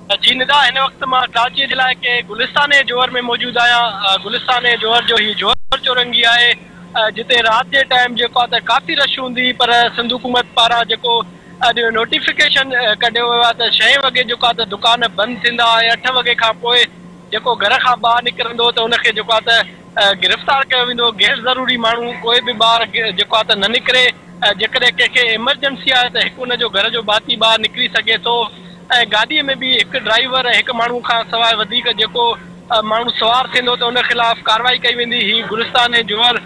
जी निदा, इन वक्त मां कराची जिला के गुलिस्तान जोहर में मौजूद आया। गुलिस्तान जोहर जो ही जोहर चौरंगी है, जिते रात के टाइम जो काफ़ी रश होंगी, पर सिंध हुकूमत पारा जो नोटिफिकेशन कढियो वियो आहे त 6 वगे जो दुकान बंद थींदा ऐं 8 वगे खां पोइ जेको घर खां ॿाहिरि निकिरंदो त उनखे जेको आहे गिरफ़्तार कयो वेंदो। गैर ज़रूरी माण्हू कोई बि ॿार जेको आहे न निकिरे। जेकॾहिं कंहिंखे इमरजेंसी आहे त हिकु उनजो घर जो भाती ॿाहिरि निकिरी सघे थो। ऐं गाॾीअ में बि हिकु ड्राइवर ऐं हिकु माण्हू खां सवाइ वधीक जेको माण्हू सवार थींदो त उन ख़िलाफ़ कार्रवाई कई वेंदी। ही गुलिस्तान जोहर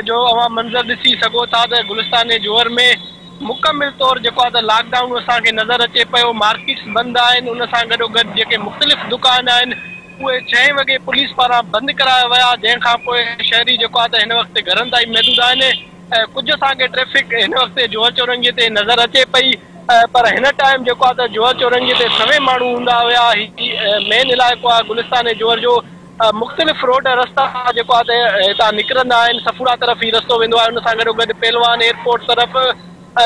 जो अवां मंज़र ॾिसी सघो था त गुलिस्तान जोहर में मुकमिल तौर जेको आहे त लॉकडाउन असांखे नज़र अचे पियो। मार्केट्स बंदि आहिनि, उन सां गॾोगॾु जेके मुख़्तलिफ़ दुकान आहिनि उहे 6 वगे पुलिस पारां बंदि कराया विया, जंहिंखां पोइ शहरी जेको आहे त हिन वक़्तु घरनि ताईं महदूद आहिनि। कुझु असांखे ट्रैफ़िक हिन वक़्तु जोहर चौरंगी ते नज़र अचे पई, पर हिन टाइम जेको आहे त जोहर चौरंगी ते सवे माण्हू हूंदा हुया। मेन इलाइक़ो आहे गुलिस्तान जोहर जो। मुख़्तलिफ़ रोड रस्ता जेको आहे त हितां निकिरंदा आहिनि। सफूरा तरफ़ ई रस्तो वेंदो आहे, उन सां गॾोगॾु पहलवान एयरपोर्ट तरफ़,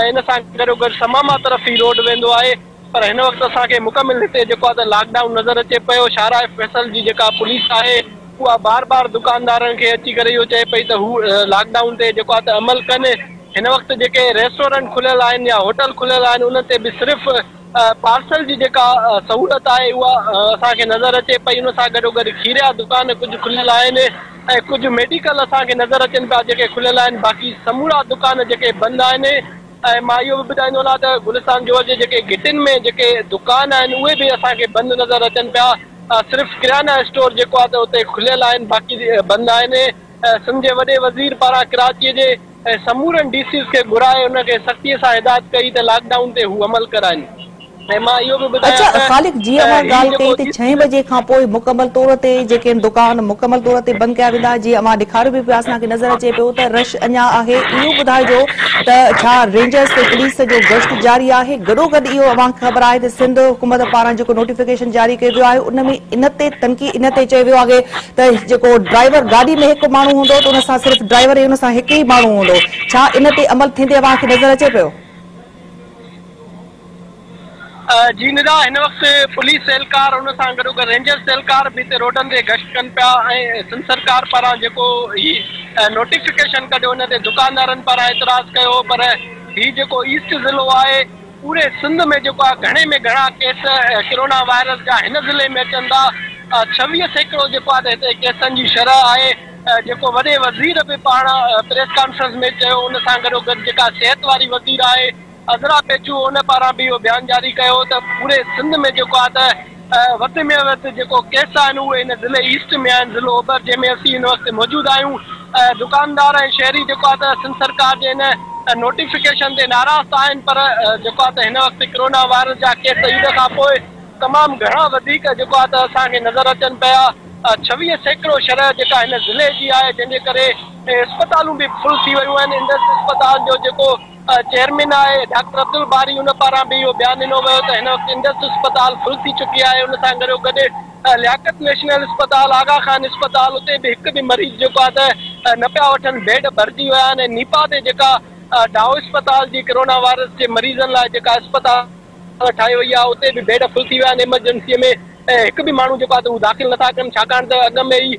इन सां गॾोगॾु समामा तरफ़ ई रोड वेंदो आहे। पर हिन वक़्तु असांखे मुकमिल हिते जेको आहे त लॉकडाउन नज़र अचे पियो। शाहराह फैसल जी जेका पुलिस आहे उहा बार बार दुकानदारनि खे अची करे इहो चए पई त हू लॉकडाउन ते जेको आहे त अमल कनि। हिन वक़्तु जेके रेस्टोरेंट खुलियल आहिनि या होटल खुलियल आहिनि उन ते बि सिर्फ़ु पार्सल जी जेका सहूलियत आहे उहा असांखे नज़र अचे पई। उन सां गॾोगॾु खीरिया दुकान कुझु खुलियल आहिनि ऐं कुझु मेडिकल असांखे नज़र अचनि पिया जेके खुलियल आहिनि। बाक़ी समूरा दुकान जेके बंदि आहिनि। ऐं मां इहो बि ॿुधाईंदो आहियां त गुलिस्तान जोहर जे जेके गिटिन में जेके दुकान आहिनि उहे बि असांखे बंदि नज़र अचनि पिया। सिर्फ़ु किराना स्टोर जेको आहे त उते खुलियल आहिनि, बाक़ी बंदि आहिनि। सिंध जे वॾे वज़ीर पारां कराचीअ जे समूरनि DCs खे घुराए उनखे सख़्तीअ सां हिदायत कई त लॉकडाउन ते हू अमल कराइनि। अच्छा ख़ालिक, जीअं अवां ॻाल्हि कई त 6 बजे खां पोइ मुकमल तौर ते जेके दुकान मुकमल तौर ते बंदि कया वेंदा, जीअं अवां ॾेखारियो बि पिया असांखे नज़र अचे पियो त रश अञा आहे। इहो ॿुधाइजो त छा रेंजर्स ते पुलिस जो गश्त जारी आहे? गॾोगॾु इहो अवांखे ख़बर आहे त सिंध हुकूमत पारां जेको नोटिफिकेशन जारी कयो वियो आहे उन में इन ते चयो वियो आहे त जेको ड्राइवर गाॾी में हिकु माण्हू हूंदो त उन सां सिर्फ़ु ड्राइवर ऐं उन सां हिकु ई माण्हू हूंदो। छा इन ते अमल थींदे अवांखे नज़र अचे पियो? जी निदा, हिन वक़्तु पुलिस एहलकार उन सां गॾोगॾु रेंजर्स एहलकार बि हिते रोडनि ते गश्त कनि पिया। ऐं सिंध सरकार पारां जेको ही नोटिफिकेशन कढियो उन ते दुकानदारनि पारां एतिराज़ कयो। पर ही जेको ईस्ट ज़िलो आहे पूरे सिंध में जेको आहे घणे में घणा केस कोरोना वायरस जा हिन ज़िले में अचनि था। 26 सैकड़ो जेको आहे हिते केसनि जी शरह आहे। जेको वॾे वज़ीर बि पाण प्रेस कॉन्फ्रेंस में चयो, उन सां गॾोगॾु जेका सिहत वारी वज़ीर आहे अज़रा पेचू उन पारां बि इहो बयानु जारी कयो त पूरे सिंध में जेको आहे त वधि में वधि जेको केस आहिनि उहे हिन ज़िले ईस्ट में आहिनि, ज़िलो ओभर जंहिंमें असीं हिन वक़्तु मौजूदु आहियूं। दुकानदार ऐं शहरी जेको आहे त सिंध सरकार जे हिन नोटिफिकेशन ते नाराज़ आहिनि, पर जेको आहे त हिन वक़्तु कोरोना वायरस जा केस ईद खां पोइ तमामु घणा वधीक जेको आहे त असांखे नज़र अचनि पिया। 26 सैकड़ो शरह जेका हिन ज़िले जी आहे, जंहिंजे करे अस्पतालूं बि फुल थी वियूं आहिनि। इंडस अस्पताल जो जेको चेयरमैन आहे डॉक्टर अब्दुल बारी उन पारां बि इहो बयानु ॾिनो वियो त हिन वक़्तु इंडस अस्पताल फुल थी चुकी आहे। उन सां गॾोगॾु लियाकत नेशनल अस्पताल, आगा खान अस्पताल, उते बि हिकु बि मरीज़ जेको आहे त न पिया वठनि, बेड भरिजी विया आहिनि। नीपा ते जेका डाओ अस्पताल जी कोरोना वायरस जे मरीज़नि लाइ जेका अस्पताल ठाही वई आहे उते बि बेड फुल थी विया आहिनि इमरजेंसीअ में। हिकु बि माण्हू जेको आहे त हू दाख़िल नथा कनि, छाकाणि त अॻ में ई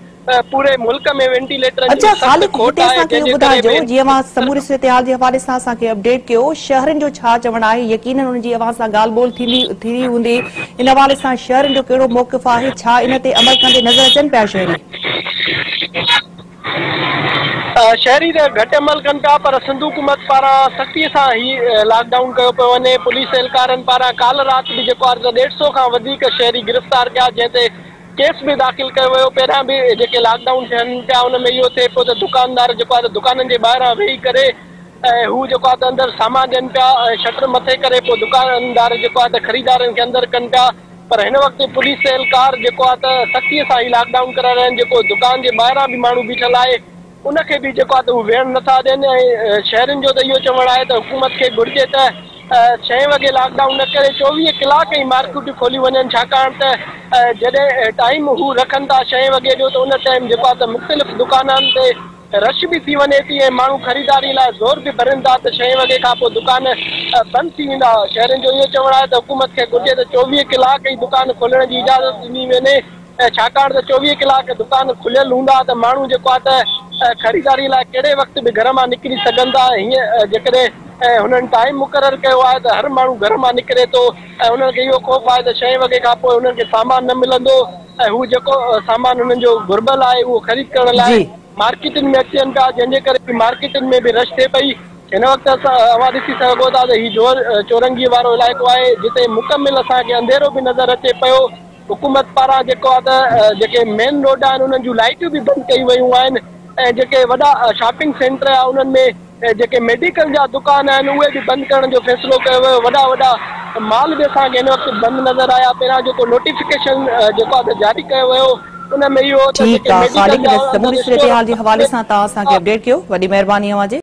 पूरे मुल्क में वेंटिलेटर जी ख़ालिक हिते असांखे ॿुधाइजो, जीअं अवां समूरी सूरत-ए-हाल जे हवाले सां असांखे अपडेट कयो, शहरनि जो छा चवणु आहे? यकीनन उन जी अवां सां ॻाल्हि ॿोल थींदी हूंदी। इन हवाले सां शहरनि जो कहिड़ो मौक़िफ़ आहे? छा इन ते अमल कंदे नज़र अचनि पिया शहरी? शहरी त घटि अमल कनि पिया, पर सिंध हुकूमत पारां सख़्तीअ सां ही लॉकडाउन कयो पियो वञे। पुलिस एहलकारनि पारां काल्ह राति बि जेको आहे 150 खां वधीक शहरी गिरफ़्तार कया, जंहिं ते केस बि दाख़िल कयो वियो। पहिरियां बि जेके लॉकडाउन थियनि पिया उन में इहो थिए पियो त दुकानदार जेको आहे त दुकाननि जे ॿाहिरां वेही करे ऐं हू जेको आहे त अंदरि सामान ॾियनि पिया ऐं शटर मथे करे पोइ दुकानदार जेको आहे त ख़रीदारनि खे अंदरि कनि पिया। पर हिन वक़्तु पुलिस एहलकार जेको आहे त सख़्तीअ सां ई लॉकडाउन कराए रहिया आहिनि। जेको दुकान जे ॿाहिरां बि माण्हू बीठल आहे उनखे बि जेको आहे त हू वेहणु नथा ॾियनि। ऐं शहरनि जो त इहो चवणु आहे त हुकूमत खे घुरिजे त 6 वगे लॉकडाउन न करे 24 कलाक ई मार्केटूं खोली वञनि, छाकाणि त जॾहिं टाइम हू रखनि था 6 वगे जो त उन टाइम जेको आहे त मुख़्तलिफ़ दुकाननि ते रश भी थी वञे थी ऐं माण्हू ख़रीदारी लाइ ज़ोर बि भरनि था त 6 वॻे खां पोइ दुकान बंदि थी वेंदा। शहरनि जो इहो चवणु आहे त हुकूमत खे घुर्जे त 24 कलाक ई दुकान खोलण जी इजाज़त ॾिनी वञे ऐं छाकाणि त 24 कलाक दुकान खुलियल हूंदा त माण्हू जेको आहे त ख़रीदारी लाइ कहिड़े वक़्तु बि घर मां निकिरी सघनि था। हीअं जेकॾहिं हुननि टाइम मुक़ररु कयो आहे त हर माण्हू घर मां निकिरे थो ऐं हुननि खे इहो ख़ौफ़ आहे त 6 वॻे खां पोइ हुननि खे सामान न मिलंदो ऐं हू जेको सामान हुननि जो घुर्बल आहे उहो ख़रीद करण लाइ मार्केटुनि में अचनि था, जंहिंजे करे मार्केटुनि में बि रश थिए पई। हिन वक़्तु अवां ॾिसी सघो था त हीउ जोर चौरंगी वारो इलाइक़ो आहे जिते मुकमिल असांखे अंधेरो बि नज़र अचे पियो। हुकूमत पारां जेको आहे त जेके मेन रोड आहिनि उन्हनि जूं लाइटियूं बि बंदि कयूं वयूं आहिनि ऐं जेके वॾा शॉपिंग सेंटर आहे उन्हनि में जेके मेडिकल जा दुकान आहिनि उहे बि बंदि करण जो फ़ैसिलो कयो वियो। वॾा वॾा माल बि असांखे हिन वक़्तु बंदि नज़र आया। पहिरियां जेको नोटिफिकेशन जेको आहे त जारी कयो वियो उन में इहो ठीक आहे। ख़ालिक समूरी सूरत हाल जे हवाले सां तव्हां असांखे अपडेट कयो। वॾी महिरबानी अवां जी।